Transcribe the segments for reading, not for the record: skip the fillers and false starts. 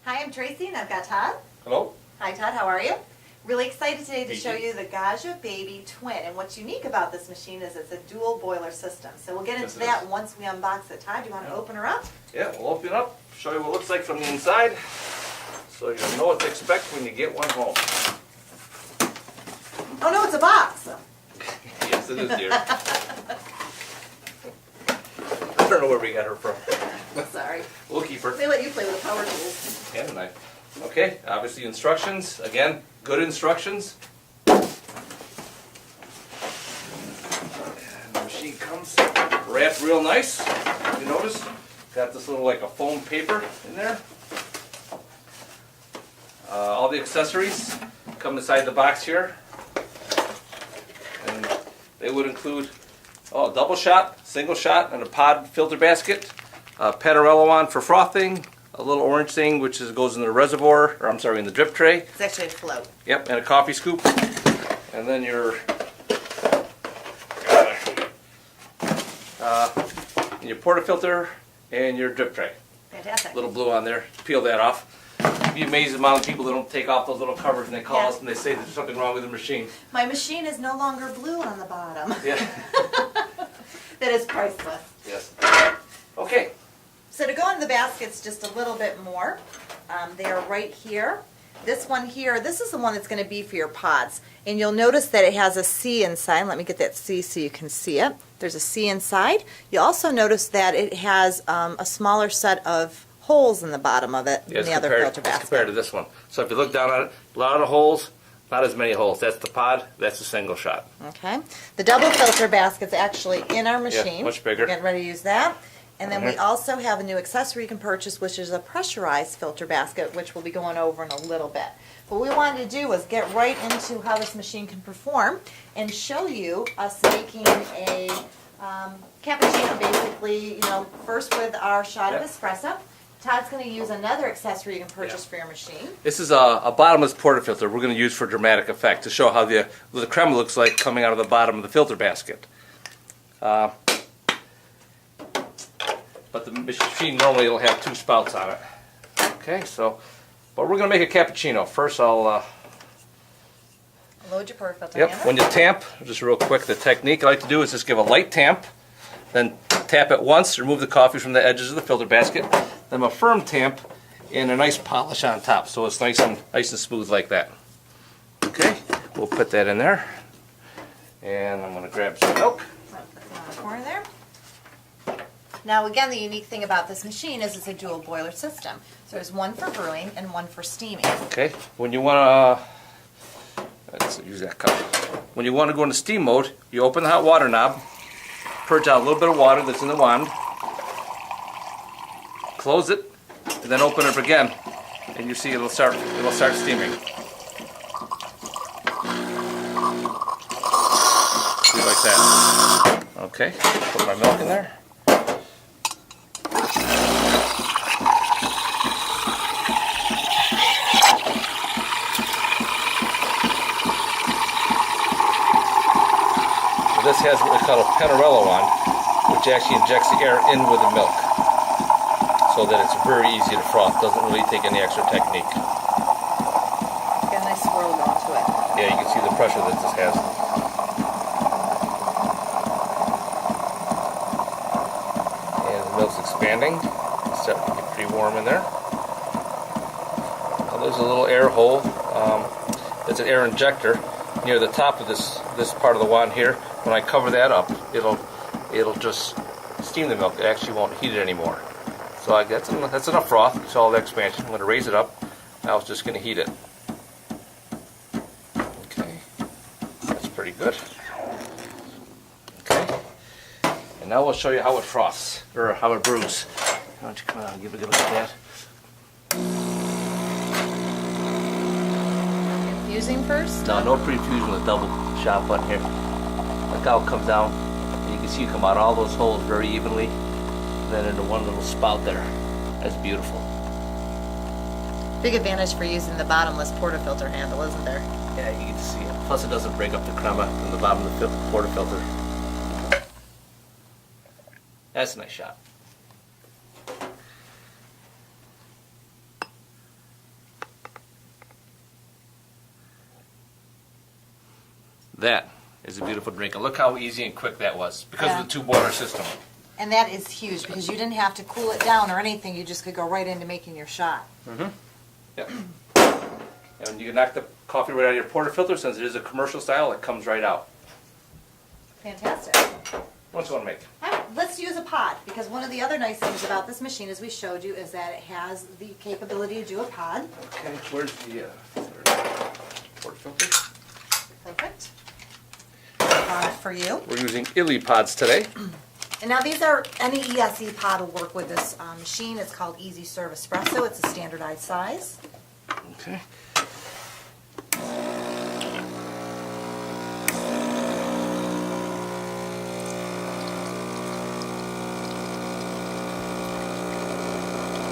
Hi, I'm Tracy and I've got Todd. Hello. Hi Todd, how are you? Really excited today to show you the Gaggia Baby Twin. And what's unique about this machine is it's a dual boiler system. So we'll get into that once we unbox it. Todd, do you want to open her up? Yeah, we'll open it up, show you what it looks like from the inside, so you know what to expect when you get one home. Oh no, it's a box! Yes, it is, dear. I don't know where we got her from. Sorry. We'll keep her. They let you play with the power tools. And a knife. Okay, obviously instructions. Again, good instructions. And the machine comes wrapped real nice. You notice? Got this little like a foam paper in there. All the accessories come inside the box here. And they would include a double shot, single shot, and a pod filter basket. A Panarello on for frothing. A little orange thing which goes in the reservoir, or I'm sorry, in the drip tray. It's actually a float. Yep, and a coffee scoop. And then your portafilter and your drip tray. Fantastic. Little blue on there. Peel that off. You'd be amazed at the amount of people that don't take off those little covers and they call us and they say there's something wrong with the machine. My machine is no longer blue on the bottom. Yeah. That is priceless. Yes. Okay. So to go in the baskets just a little bit more, they are right here. This one here, this is the one that's going to be for your pods. And you'll notice that it has a C inside. Let me get that C so you can see it. There's a C inside. You'll also notice that it has a smaller set of holes in the bottom of it than the other filter basket. Compared to this one. So if you look down at it, a lot of holes, not as many holes. That's the pod, that's a single shot. Okay. The double filter basket's actually in our machine. Yeah, much bigger. We're getting ready to use that. And then we also have a new accessory you can purchase, which is a pressurized filter basket, which we'll be going over in a little bit. What we wanted to do was get right into how this machine can perform and show you us making a cappuccino, basically, first with our shot of espresso. Todd's going to use another accessory you can purchase for your machine. This is a bottomless portafilter we're going to use for dramatic effect to show how the crema looks like coming out of the bottom of the filter basket. But the machine normally will have two spouts on it. Okay, but we're going to make a cappuccino. First I'll load your portafilter. Yep, when you tamp, just real quick, the technique I like to do is just give a light tamp, then tap it once, remove the coffee from the edges of the filter basket, then a firm tamp and a nice polish on top so it's nice and smooth like that. Okay, we'll put that in there. And I'm going to grab some milk. Put it in the corner there. Now again, the unique thing about this machine is it's a dual boiler system. So there's one for brewing and one for steaming. Okay, when you want to, let's use that cup. When you want to go into steam mode, you open the hot water knob, purge out a little bit of water that's in the wand, close it, and then open it up again, and you see it'll start steaming. See, like that. Okay, put my milk in there. This has what we call a Panarello on, which actually injects the air in with the milk, so that it's very easy to froth. Doesn't really take any extra technique. Got a nice swirl going to it. Yeah, you can see the pressure that this has. And the milk's expanding. It's starting to get pretty warm in there. Now there's a little air hole. That's an air injector near the top of this part of the wand here. When I cover that up, it'll just steam the milk. It actually won't heat it anymore. So that's enough froth. It's all the expansion. I'm going to raise it up. Now it's just going to heat it. Okay, that's pretty good. Okay, and now we'll show you how it froths, or how it brews. Why don't you come out and give a good look at that? Infusing first? No pre-infusion with double shot button here. Look how it comes down. And you can see it come out all those holes very evenly. And then into one little spout there. That's beautiful. Big advantage for using the bottomless portafilter handle, isn't there? Yeah, you can see it. Plus it doesn't break up the crema from the bottom of the portafilter. That's a nice shot. That is a beautiful drink. And look how easy and quick that was because of the 2-boiler system. And that is huge because you didn't have to cool it down or anything. You just could go right into making your shot. Yep. And you can knock the coffee right out of your portafilter. Since it is a commercial style, it comes right out. Fantastic. What do you want to make? Let's use a pod, because one of the other nice things about this machine, as we showed you, is that it has the capability to do a pod. Okay, where's the portafilter? Perfect. Pod for you. We're using Illy pods today. And now these are, any ESE pod will work with this machine. It's called Easy Serve Espresso. It's a standardized size. Okay.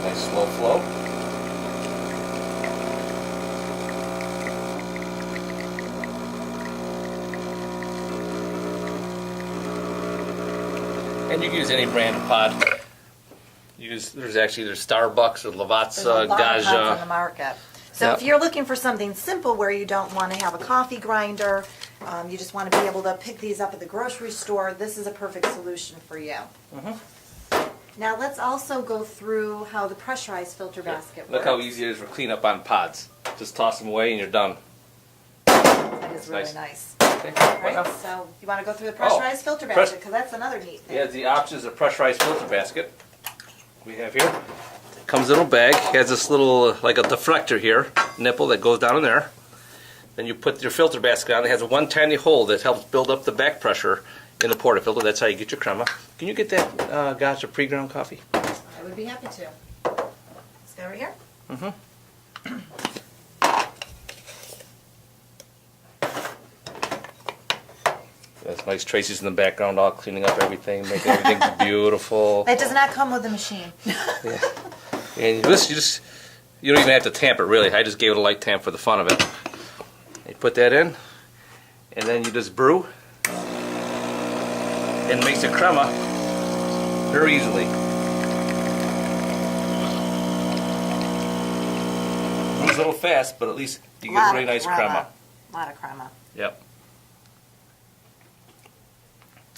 Nice slow flow. And you can use any brand of pod. There's Starbucks or Lavazza, There's a lot of pods on the Gaggia. market. So if you're looking for something simple where you don't want to have a coffee grinder, you just want to be able to pick these up at the grocery store, this is a perfect solution for you. Now let's also go through how the pressurized filter basket works. Look how easy it is for cleanup on pods. Just toss them away and you're done. That is really nice. Okay. All right, so you want to go through the pressurized filter basket, because that's another neat thing. Yeah, the options of pressurized filter basket we have here. Comes in a little bag, has this little, like a deflector here, nipple that goes down in there. Then you put your filter basket on. It has one tiny hole that helps build up the back pressure in the portafilter. That's how you get your crema. Can you get that Gaggia pre-ground coffee? I would be happy to. Let's go right here. That's nice Tracy's in the background all cleaning up everything, making everything beautiful. That does not come with the machine. Yeah. And this, you don't even have to tamp it really. I just gave it a light tamp for the fun of it. You put that in, and then you just brew, and it makes a crema very easily. Moves a little fast, but at least you get a really nice crema. A lot of crema. Yep.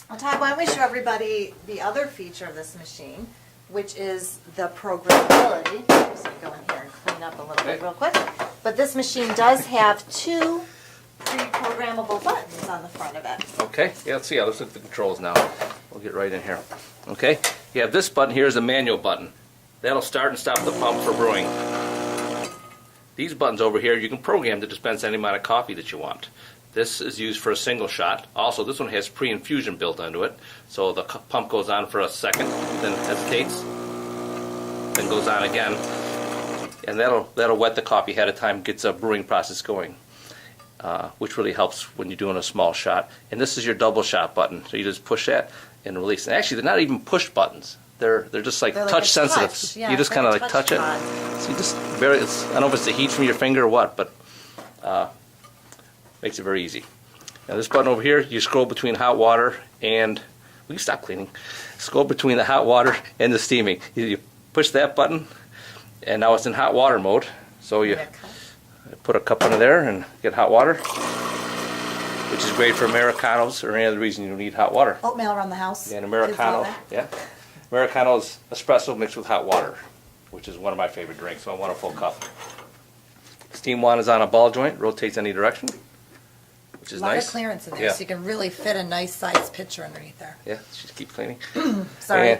Well, Todd, why don't we show everybody the other feature of this machine, which is the programmability. Just gonna go in here and clean up a little bit real quick. But this machine does have 2 pre-programmable buttons on the front of it. Okay, yeah, let's see. Let's look at the controls now. We'll get right in here. Okay, you have this button here is a manual button. That'll start and stop the pump for brewing. These buttons over here, you can program to dispense any amount of coffee that you want. This is used for a single shot. Also, this one has pre-infusion built into it. So the pump goes on for a second, then hesitates, then goes on again. And that'll wet the coffee ahead of time, gets a brewing process going, which really helps when you're doing a small shot. And this is your double shot button. So you just push that and release. And actually, they're not even push buttons. They're just like touch sensitive. Touch. Yeah, you just kind of like touch it. So you just I don't know if it's the heat from your finger or what, but makes it very easy. Now this button over here, you scroll between hot water and, we can stop cleaning, scroll between the hot water and the steaming. You push that button and now it's in hot water mode. So you put a cup under there and get hot water, which is great for Americanos or any other reason you need hot water. Oatmeal around the house. Yeah, an Americano, Americano is espresso mixed with hot water, which is one of my favorite drinks, so I want a full cup. Steam wand is on a ball joint, rotates any direction, which is nice. A lot of clearance in there, so you can really fit a nice sized pitcher underneath there. Yeah, just keep cleaning. Sorry.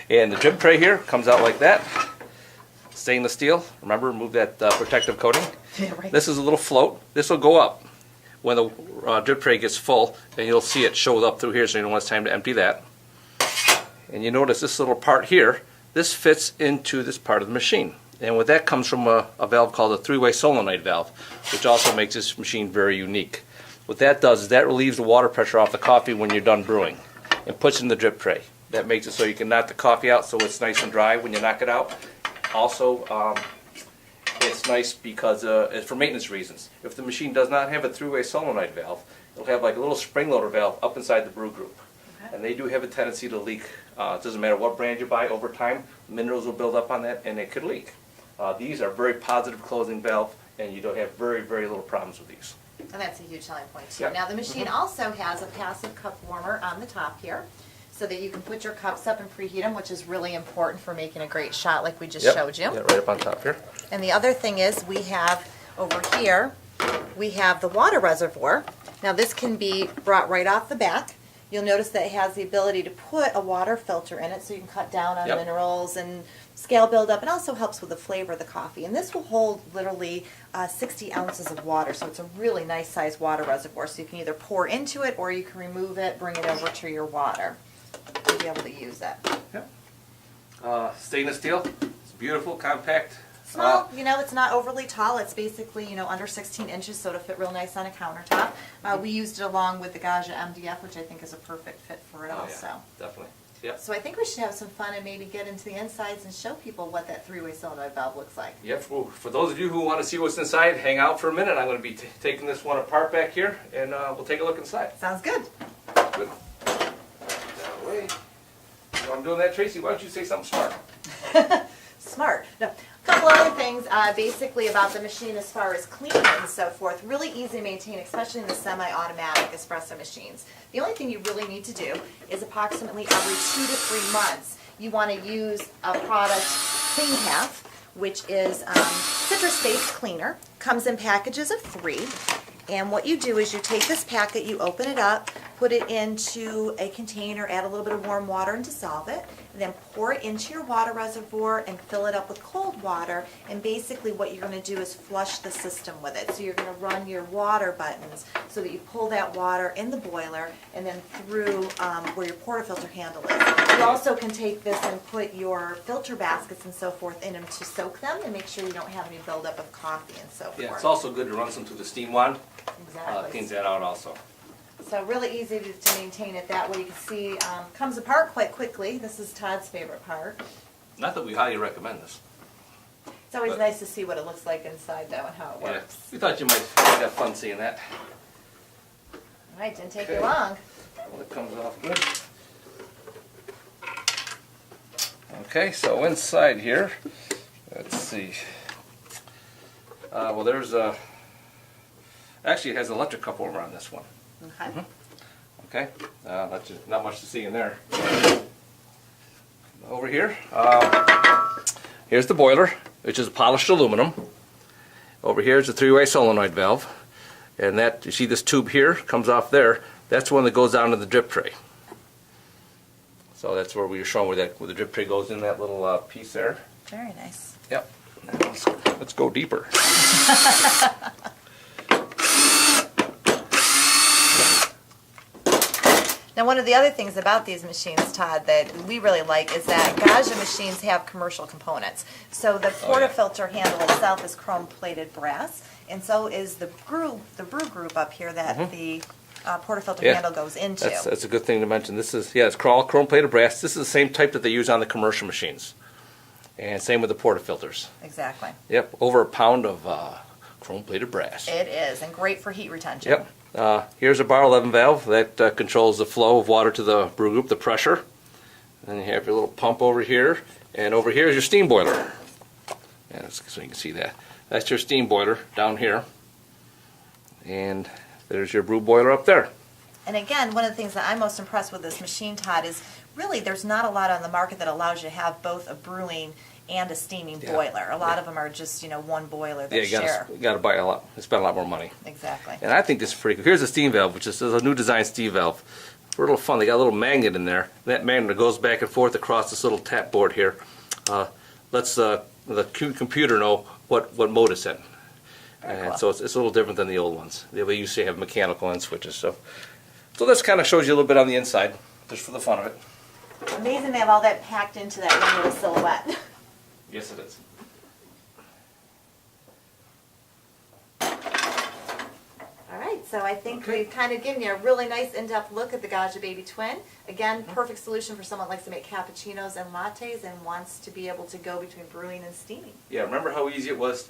And the drip tray here comes out like that. Stainless steel. Remember, remove that protective coating. Yeah, right. This is a little float. This will go up when the drip tray gets full, and you'll see it show up through here, so you know when it's time to empty that. And you notice this little part here, this fits into this part of the machine. And with that comes from a valve called a 3-way solenoid valve, which also makes this machine very unique. What that does is that relieves the water pressure off the coffee when you're done brewing and puts it in the drip tray. That makes it so you can knock the coffee out so it's nice and dry when you knock it out. Also, it's nice because it's for maintenance reasons. If the machine does not have a 3-way solenoid valve, it'll have like a little spring loader valve up inside the brew group. Okay. And they do have a tendency to leak. It doesn't matter what brand you buy, over time minerals will build up on that and it could leak. These are very positive closing valve and you don't have very, very little problems with these. And that's a huge selling point too. Yep. Now the machine also has a passive cup warmer on the top here, so that you can put your cups up and preheat them, which is really important for making a great shot like we just Yep. showed you. Yeah, right up on top here. And the other thing is we have over here, we have the water reservoir. Now this can be brought right off the back. You'll notice that it has the ability to put a water filter in it so you can cut down on Yep. minerals and scale buildup. It also helps with the flavor of the coffee. And this will hold literally 60 ounces of water, so it's a really nice sized water reservoir. So you can either pour into it or you can remove it, bring it over to your water to be able to use it. Yep. Stainless steel. It's beautiful, compact. Small, it's not overly tall. It's basically, under 16 inches, so it'll fit real nice on a countertop. We used it along with the Gaggia MDF, which I think is a perfect fit for it also. Yeah, definitely. Yep. So I think we should have some fun and maybe get into the insides and show people what that three-way solenoid valve looks like. Yep. For those of you who want to see what's inside, hang out for a minute. I'm going to be taking this one apart back here, and we'll take a look inside. Sounds good. Good. That way. While I'm doing that, Tracy, why don't you say something smart? Smart. No, a couple other things basically about the machine as far as cleaning and so forth. Really easy to maintain, especially in the semi-automatic espresso machines. The only thing you really need to do is approximately every 2 to 3 months you want to use a product, Clean Path, which is citrus-based cleaner. Comes in packages of 3. And what you do is you take this packet, you open it up, put it into a container, add a little bit of warm water and dissolve it, and then pour it into your water reservoir and fill it up with cold water. And basically what you're going to do is flush the system with it. So you're going to run your water buttons so that you pull that water in the boiler and then through where your portafilter handle is. You also can take this and put your filter baskets and so forth in them to soak them and make sure you don't have any buildup of coffee and so forth. Yeah, it's also good to run some through the steam wand. Exactly. Cleans that out also. So really easy to maintain it that way. You can see comes apart quite quickly. This is Todd's favorite part. Not that we highly recommend this. It's always But- nice to see what it looks like inside though and how it Yeah, works. we thought you might have fun seeing that. All right, didn't take Okay. you long. Well, it comes off good. Okay, so inside here, let's see. Well, there's a. Actually, it has an electric cup warmer on this one. Okay. Okay, not much to see in there. Over here, here's the boiler, which is polished aluminum. Over here is a three-way solenoid valve, and that you see this tube here comes off there. That's the one that goes down to the drip tray. So that's where we were showing where the drip tray goes in that little piece there. Very nice. Yep. Now let's go deeper. Now one of the other things about these machines, Todd, that we really like is that Gaggia machines have commercial components. So the portafilter handle itself is chrome-plated brass, and so is the brew group up here that the portafilter Yeah. handle goes into. That's a good thing to mention. This is, it's chrome-plated brass. This is the same type that they use on the commercial machines. And same with the portafilters. Exactly. Yep, over a pound of chrome-plated brass. It is, and great for heat retention. Yep. Here's a bar 11 valve that controls the flow of water to the brew group, the pressure. And you have your little pump over here, and over here is your steam boiler. Yeah, so you can see that. That's your steam boiler down here, and there's your brew boiler up there. And again, one of the things that I'm most impressed with this machine, Todd, is really there's not a lot on the market that allows you to have both a brewing and a steaming boiler. A lot of them are just, one boiler that share. You got to buy a lot, spend a lot more money. Exactly. And I think this is pretty cool. Here's a steam valve, which is a new design steam valve. For a little fun, they got a little magnet in there. That magnet goes back and forth across this little tap board here. Lets the computer know what mode it's in. And cool. so it's a little different than the old ones. They used to have mechanical end switches. So this kind of shows you a little bit on the inside, just for the fun of it. Amazing they have all that packed into that one little silhouette. Yes, it is. All right, so I think we've kind of given you a really nice in-depth look at the Gaggia Baby Twin. Again, perfect solution for someone who likes to make cappuccinos and lattes and wants to be able to go between brewing and steaming. Yeah, remember how easy it was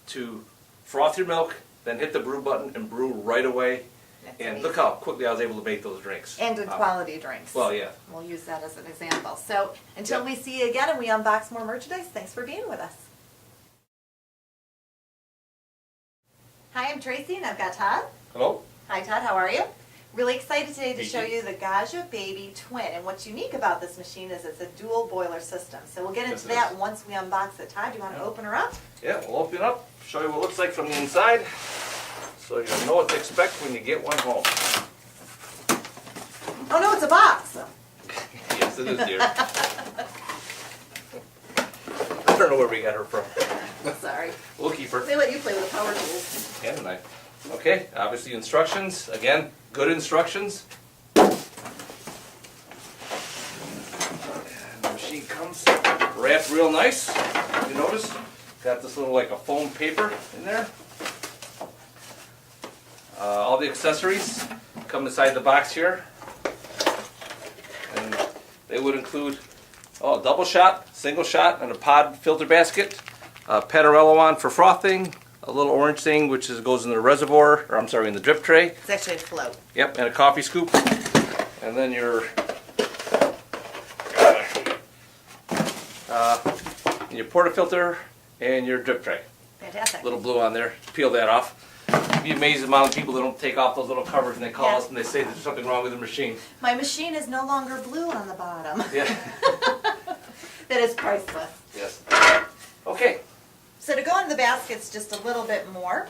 to froth your milk, then hit the brew button and brew right away? That's And amazing. look how quickly I was able to make those drinks. And good quality drinks. Well, yeah. We'll use that as an example. So until we see you again and we unbox more merchandise, thanks for being with us. Hi, I'm Tracy and I've got Todd. Hello. Hi Todd, how are you? Really excited today to Thank show you. you the Gaggia Baby Twin. And what's unique about this machine is it's a dual boiler system. So we'll get Yes, into it that is. once we unbox it. Todd, do you want to open her up? Yeah, we'll open it up, show you what it looks like from the inside, so you know what to expect when you get one home. Oh no, it's a box. Yes, it is, dear. I don't know where we got her from. Sorry. We'll keep her. They let you play with the power tools. And a knife. Okay, obviously instructions. Again, good instructions. And the machine comes wrapped real nice. You notice? Got this little like a foam paper in there. All the accessories come inside the box here. And they would include double shot, single shot, and a pod filter basket. Patarello on for frothing. A little orange thing which goes in the reservoir, or I'm sorry, in the drip tray. It's actually a float. Yep, and a coffee scoop. And then your portafilter and your drip tray. Fantastic. Little blue on there. Peel that off. You'd be amazed the amount of people that don't take off those little covers and they call us and they say there's something wrong with the machine. My machine is no longer blue on the bottom. Yeah. That is priceless. Yes. Okay. So to go into the baskets just a little bit more,